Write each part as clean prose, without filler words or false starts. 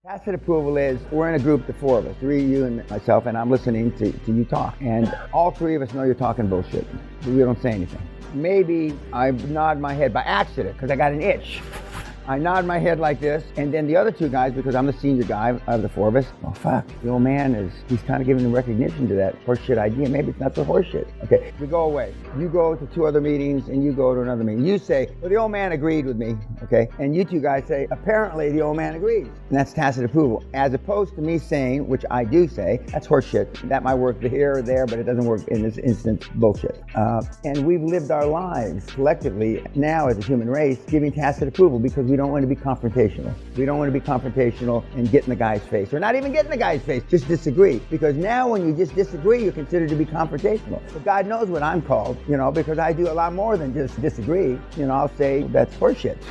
Tacit approval is, we're in a group, the four of us, three, you and myself, and I'm listening to you talk. And all three of us know you're talking bullshit. We don't say anything. Maybe I nod my head by accident because I got an itch. I nod my head like this, and then the other two guys, because I'm the senior guy of the four of us, oh fuck, the old man he's kind of giving recognition to that horseshit idea. Maybe it's not so horseshit. Okay, we go away. You go to two other meetings, and you go to another meeting. You say, well, the old man agreed with me, okay? And you two guys say, apparently the old man agrees. And that's tacit approval. As opposed to me saying, which I do say, that's horseshit. That might work here or there, but it doesn't work in this instance, bullshit. And we've lived our lives collectively now as a human race giving tacit approval because we don't want to be confrontational. We don't want to be confrontational and get in the guy's face, or not even get in the guy's face, just disagree. Because now when you just disagree, you're considered to be confrontational. But God knows what I'm called, because I do a lot more than just disagree. I'll say that's horseshit.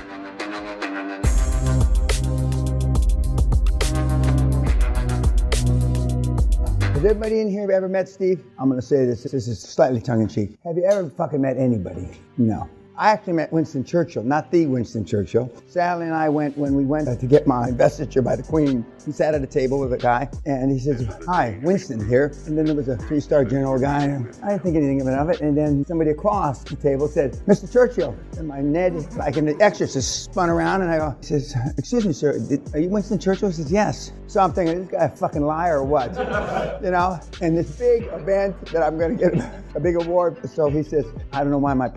Has everybody in here ever met Steve? I'm going to say this is slightly tongue-in-cheek. Have you ever fucking met anybody? No. I actually met Winston Churchill, not the Winston Churchill. Sally and I went, when we went to get my investiture by the Queen, he sat at a table with a guy, and he says, hi, Winston here. And then there was a 3-star general guy, and I didn't think anything of it. And then somebody across the table said, Mr. Churchill. And my Ned, like in The Exorcist, spun around, and I go, he says, excuse me, sir, are you Winston Churchill? He says, yes. So I'm thinking, this guy a fucking liar or what? And this big event that I'm going to get a big award. So he says, I don't know why my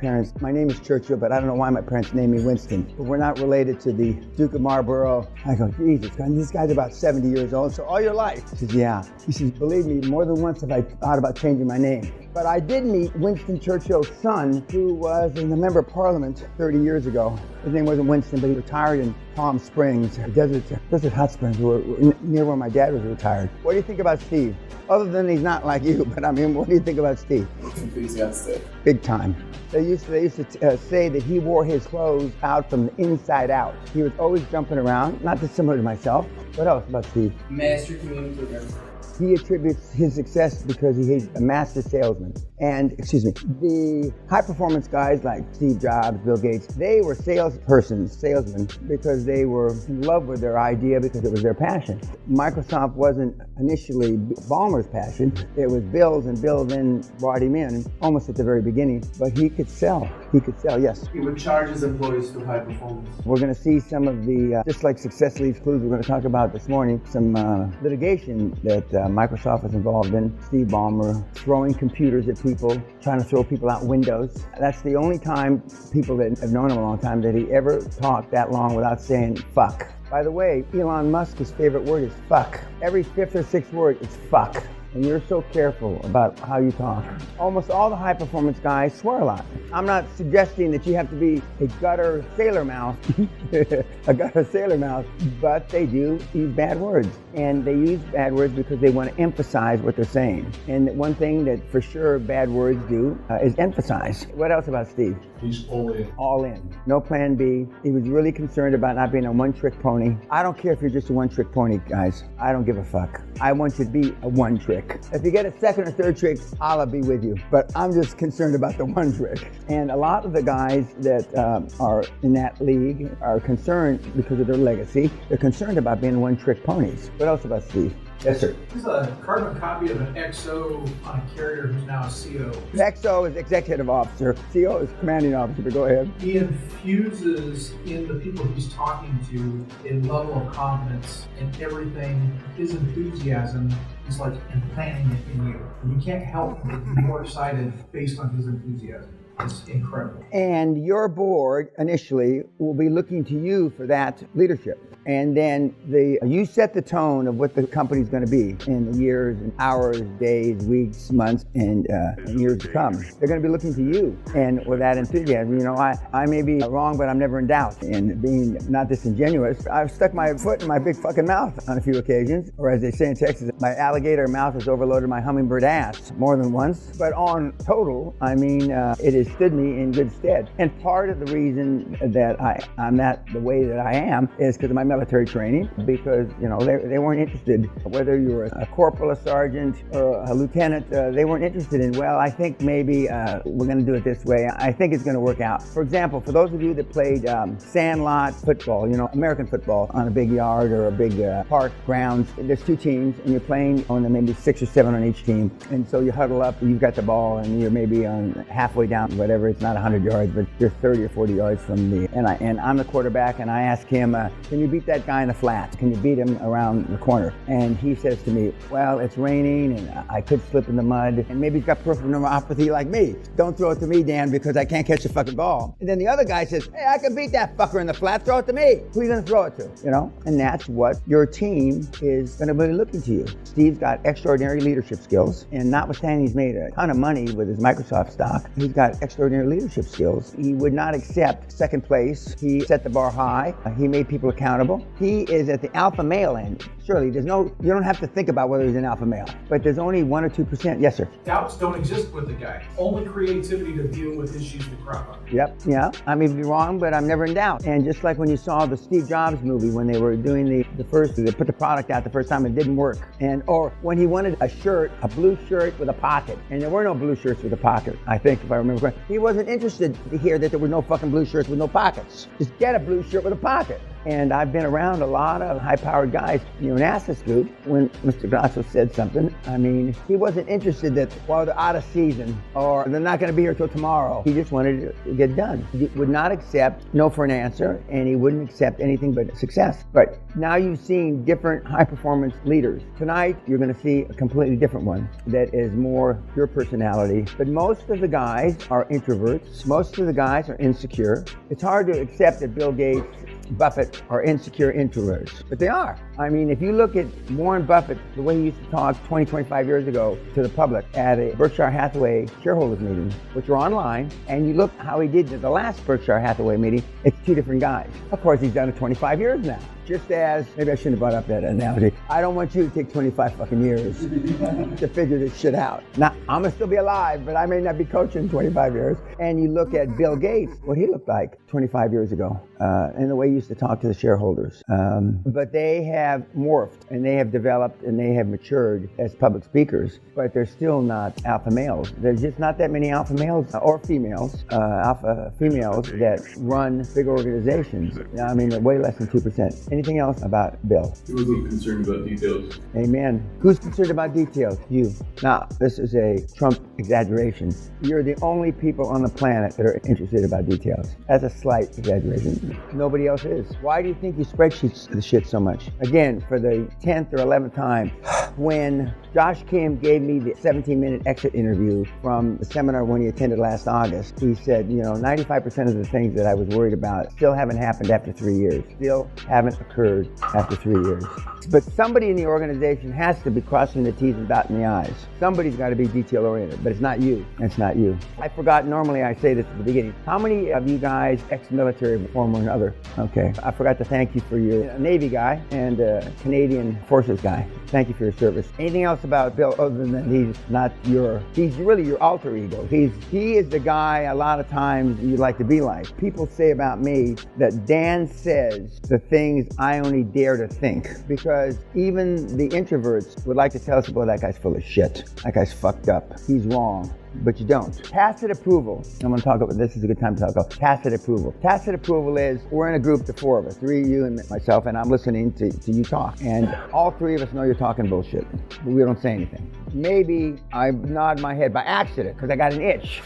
name is Churchill, but I don't know why my parents named me Winston. But we're not related to the Duke of Marlborough. I go, Jesus, this guy's about 70 years old, so all your life? He says, yeah. He says, believe me, more than once have I thought about changing my name. But I did meet Winston Churchill's son, who was a member of Parliament 30 years ago. His name wasn't Winston, but he retired in Palm Springs, Desert Hot Springs, near where my dad was retired. What do you think about Steve? Other than he's not like you, but what do you think about Steve? Enthusiastic. Big time. They used to say that he wore his clothes out from the inside out. He was always jumping around, not dissimilar to myself. What else about Steve? Master communicator. He attributes his success because he's a master salesman. And, the high-performance guys like Steve Jobs, Bill Gates, they were salesmen, because they were in love with their idea because it was their passion. Microsoft wasn't initially Ballmer's passion. It was Bill's, and Bill then brought him in almost at the very beginning. But he could sell. Yes. He would charge his employees through high performance. We're going to see some of the, just like success leaves clues, we're going to talk about this morning, some litigation that Microsoft was involved in. Steve Ballmer throwing computers at people, trying to throw people out windows. That's the only time, people that have known him a long time, that he ever talked that long without saying fuck. By the way, Elon Musk's favorite word is fuck. Every 5th or 6th word is fuck. And you're so careful about how you talk. Almost all the high-performance guys swear a lot. I'm not suggesting that you have to be a gutter sailor mouth, but they do use bad words. And they use bad words because they want to emphasize what they're saying. And one thing that for sure bad words do is emphasize. What else about Steve? He's all in. All in. No plan B. He was really concerned about not being a one-trick pony. I don't care if you're just a one-trick pony, guys. I don't give a fuck. I want you to be a one-trick. If you get a second or third trick, I'll be with you. But I'm just concerned about the one trick. And a lot of the guys that are in that league are concerned because of their legacy. They're concerned about being one-trick ponies. What else about Steve? Yes, sir. This is a carbon copy of an XO on a carrier who's now a CO. XO is executive officer. CO is commanding officer, but go ahead. He infuses in the people he's talking to a level of confidence in everything. His enthusiasm is like implanting it in you. And you can't help but be more excited based on his enthusiasm. It's incredible. And your board initially will be looking to you for that leadership. And then you set the tone of what the company's going to be in the years and hours, days, weeks, months, and years to come. They're going to be looking to you. And with that enthusiasm, I may be wrong, but I'm never in doubt. And being not disingenuous, I've stuck my foot in my big fucking mouth on a few occasions. Or as they say in Texas, my alligator mouth has overloaded my hummingbird ass more than once. But on total, it has stood me in good stead. And part of the reason that I'm not the way that I am is because of my military training because, they weren't interested, whether you were a corporal, a sergeant, or a lieutenant, they weren't interested in, well, I think maybe we're going to do it this way. I think it's going to work out. For example, for those of you that played sandlot football, American football on a big yard or a big park grounds, there's two teams and you're playing on maybe 6 or 7 on each team. And so you huddle up, you've got the ball and you're maybe on halfway down, whatever, it's not 100 yards, but you're 30 or 40 yards from the, and I'm the quarterback and I ask him, can you beat that guy in the flat? Can you beat him around the corner? And he says to me, well, it's raining and I could slip in the mud and maybe he's got peripheral neuropathy like me. Don't throw it to me, Dan, because I can't catch the fucking ball. And then the other guy says, hey, I can beat that fucker in the flat, throw it to me. Who are you gonna throw it to? And that's what your team is gonna be looking to you. Steve's got extraordinary leadership skills, and notwithstanding he's made a ton of money with his Microsoft stock, he's got extraordinary leadership skills. He would not accept second place. He set the bar high. He made people accountable. He is at the alpha male end. Surely, you don't have to think about whether he's an alpha male, but there's only 1 or 2%. Yes, sir. Doubts don't exist with the guy. Only creativity to deal with issues that crop up. Yep, yeah. I may be wrong, but I'm never in doubt. And just like when you saw the Steve Jobs movie, when they were doing they put the product out the first time, it didn't work. Or when he wanted a blue shirt with a pocket, and there were no blue shirts with a pocket, I think, if I remember correctly. He wasn't interested to hear that there were no fucking blue shirts with no pockets. Just get a blue shirt with a pocket. And I've been around a lot of high-powered guys. NASA scoop, when Mr. Grasso said something, he wasn't interested that, well, they're out of season or they're not going to be here till tomorrow. He just wanted it to get done. He would not accept no for an answer, and he wouldn't accept anything but success. But now you've seen different high-performance leaders. Tonight, you're going to see a completely different one that is more your personality. But most of the guys are introverts. Most of the guys are insecure. It's hard to accept that Bill Gates, Buffett are insecure introverts, but they are. If you look at Warren Buffett, the way he used to talk 20, 25 years ago to the public at a Berkshire Hathaway shareholders meeting, which were online, and you look how he did at the last Berkshire Hathaway meeting, it's two different guys. Of course, he's done it 25 years now. Just as, maybe I shouldn't have brought up that analogy. I don't want you to take 25 fucking years to figure this shit out. Now, I'm gonna still be alive, but I may not be coaching 25 years. And you look at Bill Gates, what he looked like 25 years ago, and the way he used to talk to the shareholders. But they have morphed, and they have developed, and they have matured as public speakers, but they're still not alpha males. There's just not that many alpha males or females, alpha females that run big organizations. They're way less than 2%. Anything else about Bill? He wasn't concerned about details. Amen. Who's concerned about details? You. Now, this is a Trump exaggeration. You're the only people on the planet that are interested about details. That's a slight exaggeration. Nobody else is. Why do you think you spreadsheets the shit so much? Again, for the 10th or 11th time, when Josh Kim gave me the 17-minute exit interview from the seminar when he attended last August, he said, 95% of the things that I was worried about still haven't happened after 3 years. Still haven't occurred after 3 years. But somebody in the organization has to be crossing the T's and dotting the I's. Somebody's got to be detail-oriented, but it's not you. It's not you. I forgot, normally I say this at the beginning. How many of you guys, ex-military, former and other? Okay. I forgot to thank you for your Navy guy and Canadian Forces guy. Thank you for your service. Anything else about Bill other than he's really your alter ego. He is the guy a lot of times you'd like to be like. People say about me that Dan says the things I only dare to think, because even the introverts would like to tell us, well, that guy's full of shit. That guy's fucked up. He's wrong. But you don't. Tacit approval. I'm going to talk about this. Is a good time to talk about tacit approval. Tacit approval is we're in a group, the four of us, three, you and myself, and I'm listening to you talk. And all three of us know you're talking bullshit, but we don't say anything. Maybe I nod my head by accident because I got an itch.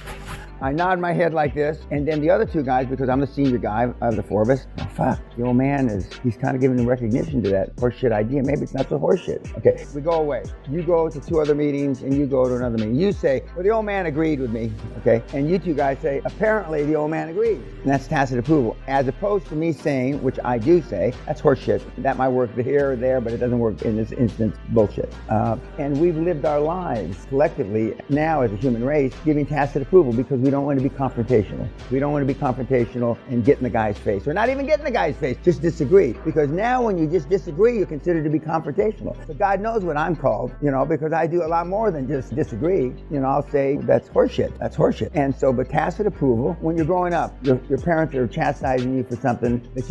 I nod my head like this, and then the other two guys, because I'm the senior guy of the four of us, oh fuck, the old man he's kind of giving the recognition to that horseshit idea. Maybe it's not so horseshit. Okay, we go away. You go to two other meetings, and you go to another meeting. You say, well, the old man agreed with me, okay? And you two guys say, apparently the old man agreed. And that's tacit approval. As opposed to me saying, which I do say, that's horseshit. That might work here or there, but it doesn't work in this instance, bullshit. And we've lived our lives collectively now as a human race giving tacit approval because we don't want to be confrontational. We don't want to be confrontational and get in the guy's face, or not even get in the guy's face, just disagree. Because now when you just disagree, you're considered to be confrontational. So God knows what I'm called, because I do a lot more than just disagree. I'll say, that's horseshit. That's horseshit. And so, but tacit approval, when you're growing up, your parents are chastising you for something that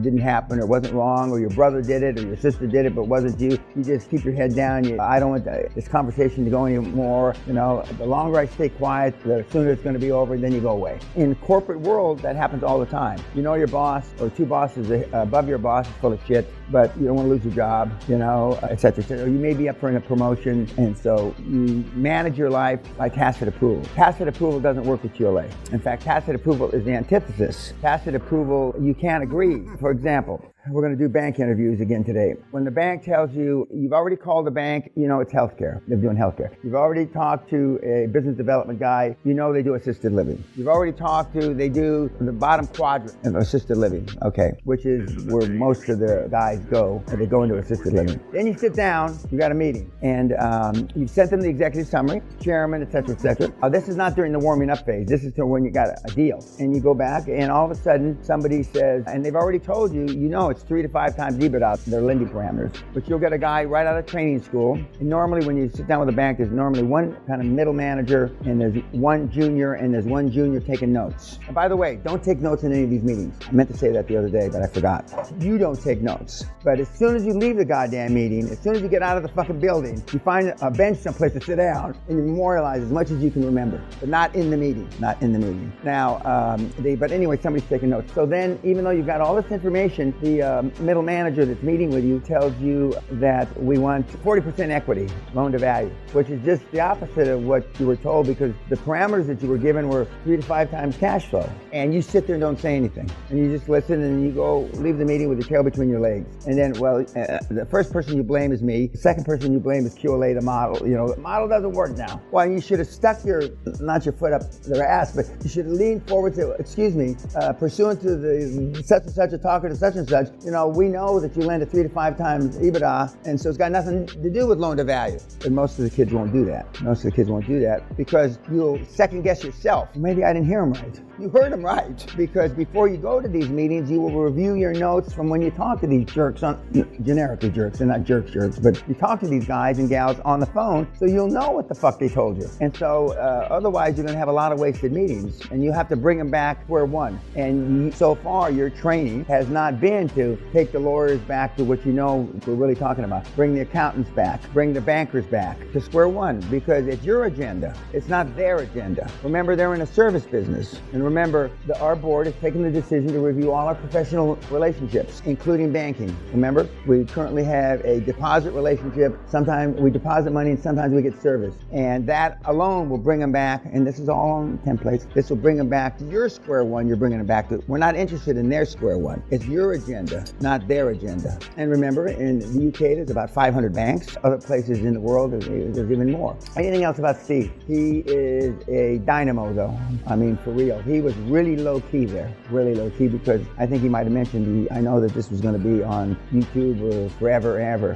didn't happen or wasn't wrong, or your brother did it, or your sister did it, but wasn't you. You just keep your head down. I don't want this conversation to go anymore. The longer I stay quiet, the sooner it's going to be over, and then you go away. In corporate world, that happens all the time. Your boss or two bosses above your boss is full of shit, but you don't want to lose your job, et cetera, et cetera. Or you may be up for a promotion, and so you manage your life by tacit approval. Tacit approval doesn't work with QLA. In fact, tacit approval is the antithesis. Tacit approval, you can't agree. For example, we're going to do bank interviews again today. When the bank tells you, you've already called the bank, it's healthcare. They're doing healthcare. You've already talked to a business development guy, they do assisted living. You've already talked to, they do the bottom quadrant of assisted living, okay, which is where most of the guys go, and they go into assisted living. Then you sit down, you got a meeting, and you've sent them the executive summary, chairman, et cetera, et cetera. This is not during the warming up phase. This is to when you got a deal. And you go back, and all of a sudden, somebody says, and they've already told you, it's 3 to 5 times EBITDA, their lending parameters. But you'll get a guy right out of training school. And normally when you sit down with a bank, there's normally one kind of middle manager, and there's one junior, and there's one junior taking notes. And by the way, don't take notes in any of these meetings. I meant to say that the other day, but I forgot. You don't take notes. But as soon as you leave the goddamn meeting, as soon as you get out of the fucking building, you find a bench someplace to sit down, and you memorialize as much as you can remember. But not in the meeting. Not in the meeting. Now, but anyway, somebody's taking notes. So then, even though you've got all this information, the middle manager that's meeting with you tells you that we want 40% equity, loan to value, which is just the opposite of what you were told, because the parameters that you were given were 3 to 5 times cash flow. And you sit there and don't say anything. And you just listen, and you go leave the meeting with your tail between your legs. And then, the first person you blame is me. The second person you blame is QLA, the model. The model doesn't work now. Well, you should have stuck not your foot up their ass, but you should have leaned forward to, excuse me, pursuant to the such and such a talker to such and such, we know that you lend at 3 to 5 times EBITDA, and so it's got nothing to do with loan to value. And most of the kids won't do that. Most of the kids won't do that because you'll second guess yourself. Maybe I didn't hear them right. You heard them right, because before you go to these meetings, you will review your notes from when you talk to these jerks, generically jerks, they're not jerks, but you talk to these guys and gals on the phone, so you'll know what the fuck they told you. And so otherwise, you're going to have a lot of wasted meetings, and you have to bring them back square one. And so far, your training has not been to take the lawyers back to what we're really talking about. Bring the accountants back. Bring the bankers back to square one, because it's your agenda. It's not their agenda. Remember, they're in a service business. And remember, our board has taken the decision to review all our professional relationships, including banking. Remember, we currently have a deposit relationship. Sometimes we deposit money and sometimes we get service. And that alone will bring them back, and this is all on templates, this will bring them back to your square one you're bringing them back to. We're not interested in their square one. It's your agenda, not their agenda. And remember, in the UK, there's about 500 banks. Other places in the world, there's even more. Anything else about Steve? He is a dynamo, though. I mean, for real. He was really low-key there. Really low-key, because I think he might have mentioned, I know that this was going to be on YouTube or forever and ever.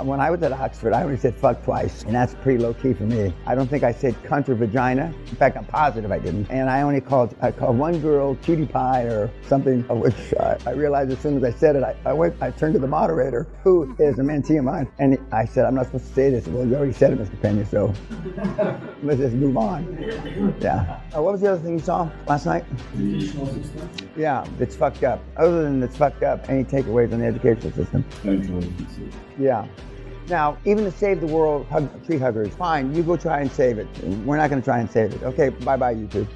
When I was at Oxford, I only said fuck twice, and that's pretty low-key for me. I don't think I said cunt or vagina. In fact, I'm positive I didn't. And I called one girl cutie pie or something, which I realized as soon as I said it, I turned to the moderator, who is a mentee of mine, and I said, I'm not supposed to say this. Well, you already said it, Mr. Pena, so let's just move on. Yeah. What was the other thing you saw last night? Educational system. Yeah, it's fucked up. Other than it's fucked up, any takeaways on the educational system? Yeah. Now, even to save the world, tree huggers, fine, you go try and save it. We're not going to try and save it. Okay, bye-bye, YouTube.